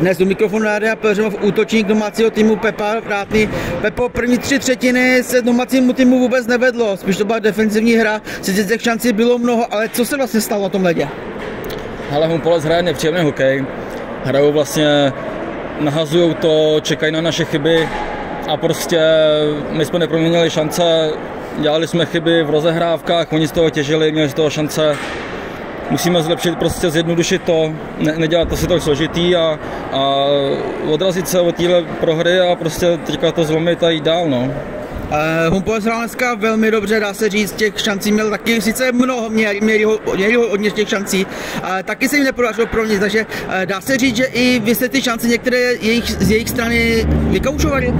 Dnes u mikrofonu Rádia Pelhřimov útočník domácího týmu Pepa Vrátný. Pepo, první 3 třetiny se domácímu týmu vůbec nevedlo, spíš to byla defenzivní hra, sice těch šancí bylo mnoho, ale co se vlastně stalo na tom ledě? Ale Humpolec hraje nepříjemný hokej, hrajou vlastně, nahazují to, čekají na naše chyby a prostě my jsme neproměnili šance, dělali jsme chyby v rozehrávkách, oni z toho těžili, měli z toho šance. Musíme zlepšit, prostě zjednodušit to, nedělat to si tak složitý a odrazit se od téhle prohry a prostě teďka to zlomit a jít dál, no. Humpolec hrál dneska velmi dobře, dá se říct, těch šancí měl taky sice mnoho, měli ho hodně těch šancí, taky se jim nepodařilo proměnit, takže dá se říct, že i vy jste ty šance některé z jejich strany vykaučovali?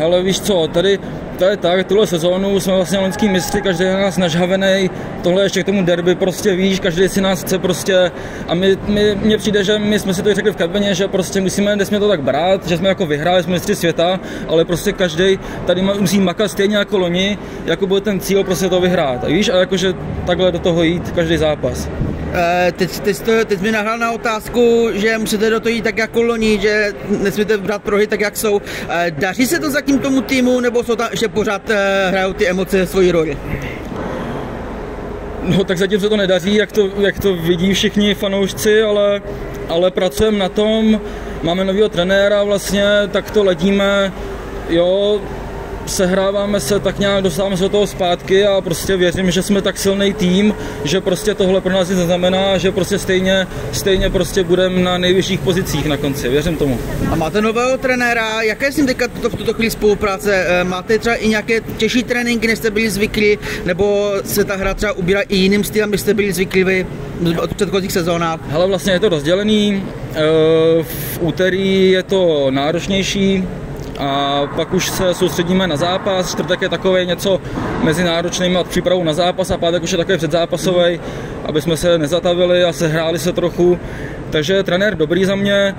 Ale víš co, tady to je tak, tuhle sezónu jsme vlastně loňský mistři, každý je nás nažhavený, tohle ještě k tomu derby, prostě víš, každý si nás chce prostě a mně přijde, že my jsme si to řekli v kabině, že prostě nesmíme to tak brát, že jsme jako vyhráli, jsme mistři světa, ale prostě každý tady musí makat stejně jako loni, jako bude ten cíl prostě to vyhrát, a víš, a jakože takhle do toho jít každý zápas. Teď mi nahrál na otázku, že musíte do toho jít tak jako loni, že nesmíte brát prohry tak, jak jsou. Daří se to zatím tomu týmu, nebo jsou tam ještě pořád hrajou ty emoce svoji roli? No tak zatím se to nedaří, jak to vidí všichni fanoušci, ale pracujeme na tom, máme nového trenéra vlastně, tak to ladíme, jo, sehráváme se tak nějak, dostáváme se do toho zpátky a prostě věřím, že jsme tak silný tým, že prostě tohle pro nás nic neznamená, že prostě stejně prostě budeme na nejvyšších pozicích na konci, věřím tomu. A máte nového trenéra, jaké je s ním teďka v tuto chvíli spolupráce? Máte třeba i nějaké těžší tréninky, než jste byli zvyklí, nebo se ta hra třeba ubírá i jiným stylem, než jste byli zvyklí vy od předchozích sezónách? Hele, vlastně je to rozdělený, v úterý je to náročnější, a pak už se soustředíme na zápas, čtvrtek je takový něco mezi náročným a přípravou na zápas a pátek už je takový předzápasový, aby jsme se nezatavili a sehráli se trochu. Takže trenér dobrý za mě,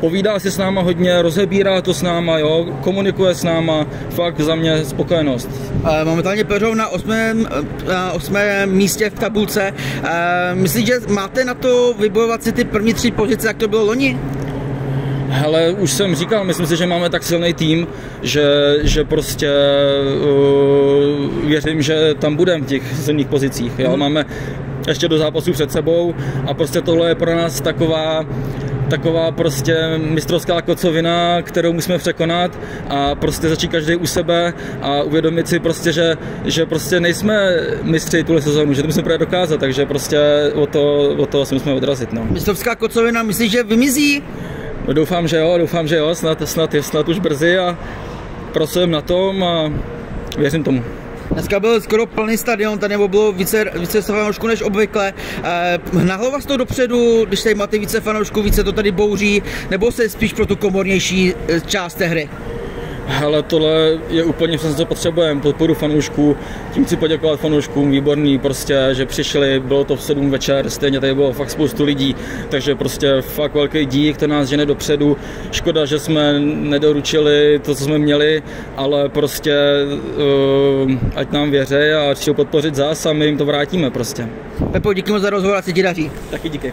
povídá si s náma hodně, rozebírá to s náma, jo, komunikuje s náma, fakt za mě spokojenost. Momentálně Pelhřimov na 8. místě v tabulce. Myslíš, že máte na to vybojovat si ty první 3 pozice, jak to bylo loni? Hele, už jsem říkal, myslím si, že máme tak silný tým, že prostě věřím, že tam budeme v těch silných pozicích. Jo? Máme ještě do zápasu před sebou a prostě tohle je pro nás taková prostě mistrovská kocovina, kterou musíme překonat a prostě začít každý u sebe a uvědomit si prostě, že prostě nejsme mistři tuhle sezónu, že to musíme právě dokázat, takže prostě o to si musíme odrazit. No. Mistrovská kocovina, myslíš, že vymizí? No, doufám, že jo, snad už brzy a pracujeme na tom a věřím tomu. Dneska byl skoro plný stadion, tady bylo více fanoušků než obvykle. Nahlo vás to dopředu, když tady máte více fanoušků, více to tady bouří, nebo se spíš pro tu komornější část té hry? Ale tohle je úplně přesně, co potřebujeme, podporu fanoušků. Tím chci poděkovat fanouškům, výborný prostě, že přišli, bylo to v 7 večer, stejně tady bylo fakt spoustu lidí, takže prostě fakt velký dík, to nás žene dopředu. Škoda, že jsme nedoručili to, co jsme měli, ale prostě ať nám věří a chtějí podpořit zás a my jim to vrátíme prostě. Pepo, díky moc za rozhovor, ať se ti daří. Taky díky.